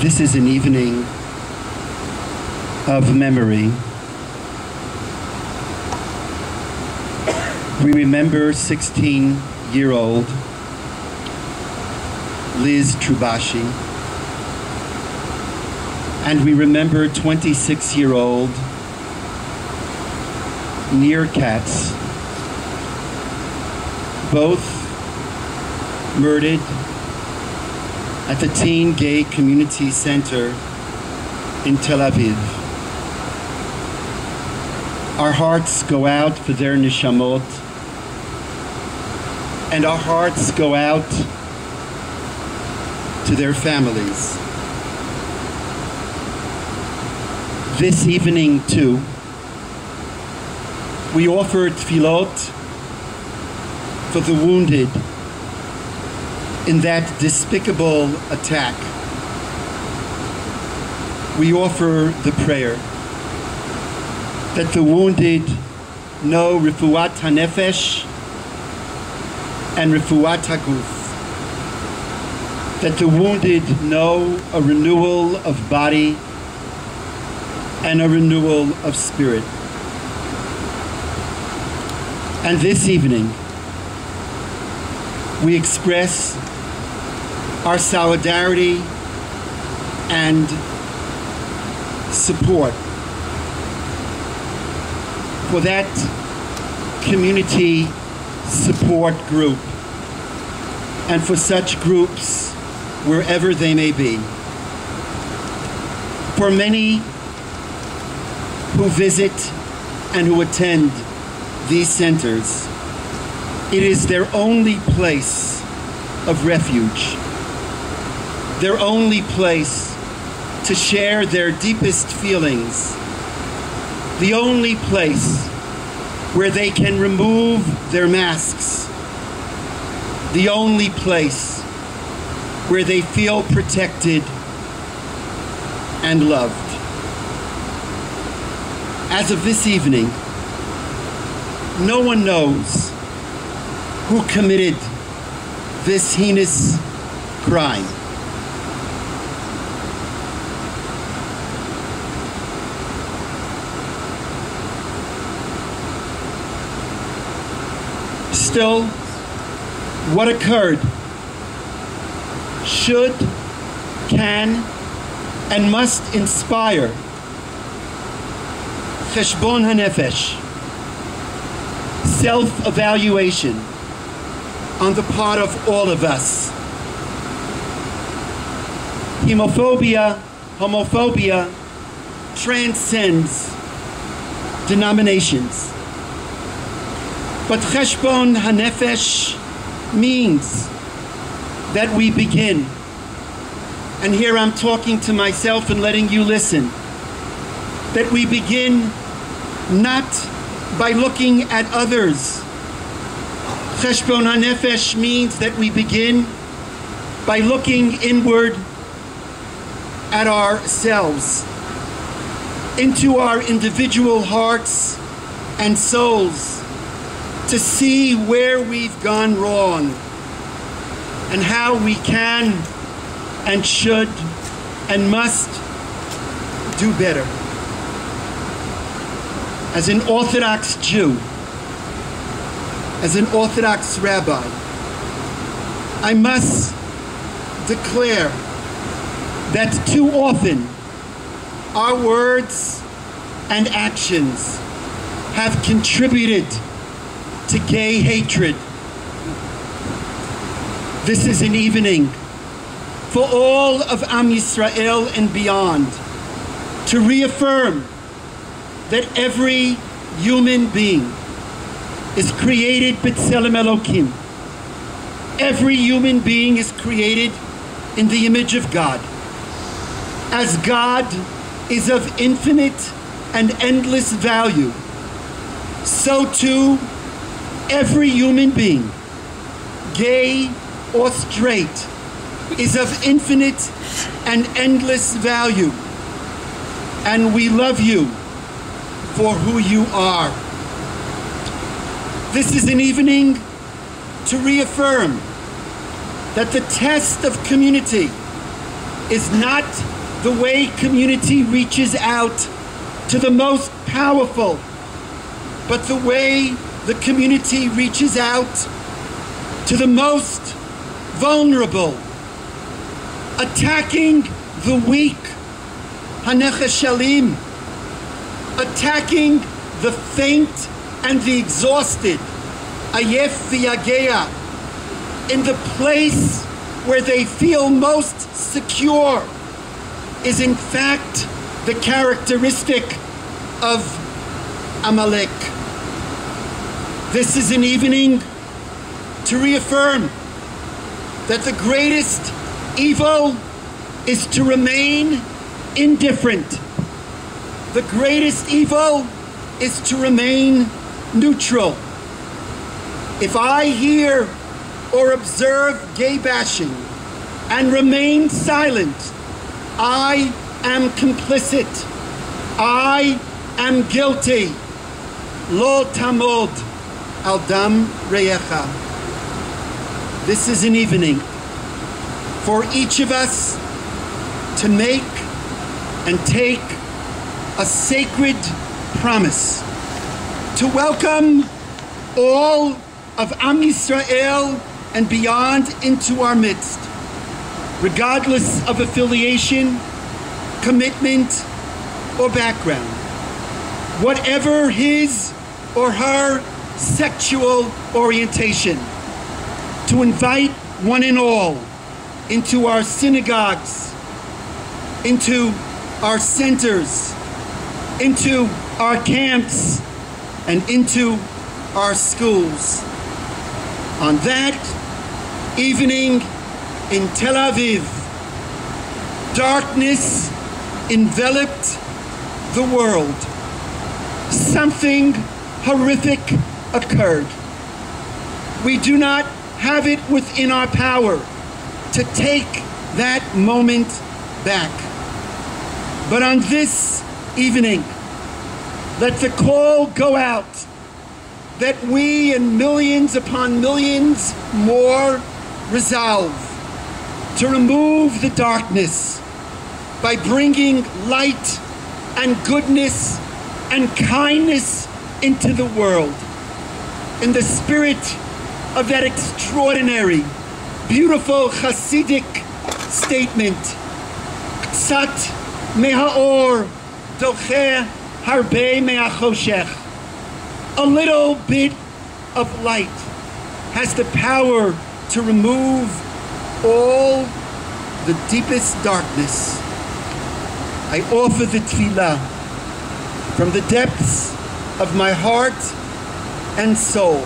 This is an evening of memory. We remember 16-year-old Liz Trubashi, and we remember 26-year-old Nir Katz, both murdered at the Teen Gay Community Center in Tel Aviv. Our hearts go out for their neshamot, and our hearts go out to their families. This evening, too, we offer tefillot for the wounded in that despicable attack. We offer the prayer that the wounded know refuat hanefesh and refuat haguf, that the wounded know a renewal of body and a renewal of spirit. And this evening, we express our solidarity and support for that community support group and for such groups wherever they may be. For many who visit and who attend these centers, it is their only place of refuge, their only place to share their deepest feelings, the only place where they can remove their masks, the only place where they feel protected and loved. As of this evening, no one knows who committed this heinous crime. Still, what occurred should, can, and must inspire cheshbon hanefesh, self-evaluation on the part of all of us. Homophobia transcends denominations. But cheshbon hanefesh means that we begin, and here I'm talking to myself and letting you listen, that we begin not by looking at others. Cheshbon hanefesh means that we begin by looking inward at ourselves, into our individual hearts and souls, to see where we've gone wrong and how we can and should and must do better. As an Orthodox Jew, as an Orthodox rabbi, I must declare that too often our words and actions have contributed to gay hatred. This is an evening for all of Am Yisrael and beyond to reaffirm that every human being is created b'tselem Elokim. Every human being is created in the image of God. As God is of infinite and endless value, so too every human being, gay or straight, is of infinite and endless value. And we love you for who you are. This is an evening to reaffirm that the test of community is not the way community reaches out to the most powerful, but the way the community reaches out to the most vulnerable, attacking the weak, hanechashalim, attacking the faint and the exhausted, ayef v'yagea, in the place where they feel most secure, is in fact the characteristic of Amalek. This is an evening to reaffirm that the greatest evil is to remain indifferent. The greatest evil is to remain neutral. If I hear or observe gay bashing and remain silent, I am complicit. I am guilty. Lo tamod al dam reyecha. This is an evening for each of us to make and take a sacred promise to welcome all of Am Yisrael and beyond into our midst, regardless of affiliation, commitment, or background, whatever his or her sexual orientation, to invite one and all into our synagogues, into our centers, into our camps, and into our schools. On that evening in Tel Aviv, darkness enveloped the world. Something horrific occurred. We do not have it within our power to take that moment back. But on this evening, let the call go out that we and millions upon millions more resolve to remove the darkness by bringing light and goodness and kindness into the world. In the spirit of that extraordinary, beautiful Hasidic statement, Ktsat mehaor docher harbe meachoshech. A little bit of light has the power to remove all the deepest darkness. I offer the tefillah from the depths of my heart and soul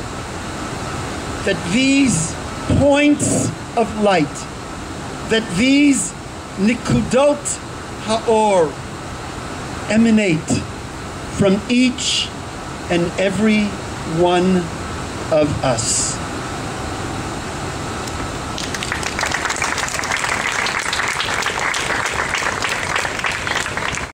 that these points of light, that these nikudot ha'or emanate from each and every one of us.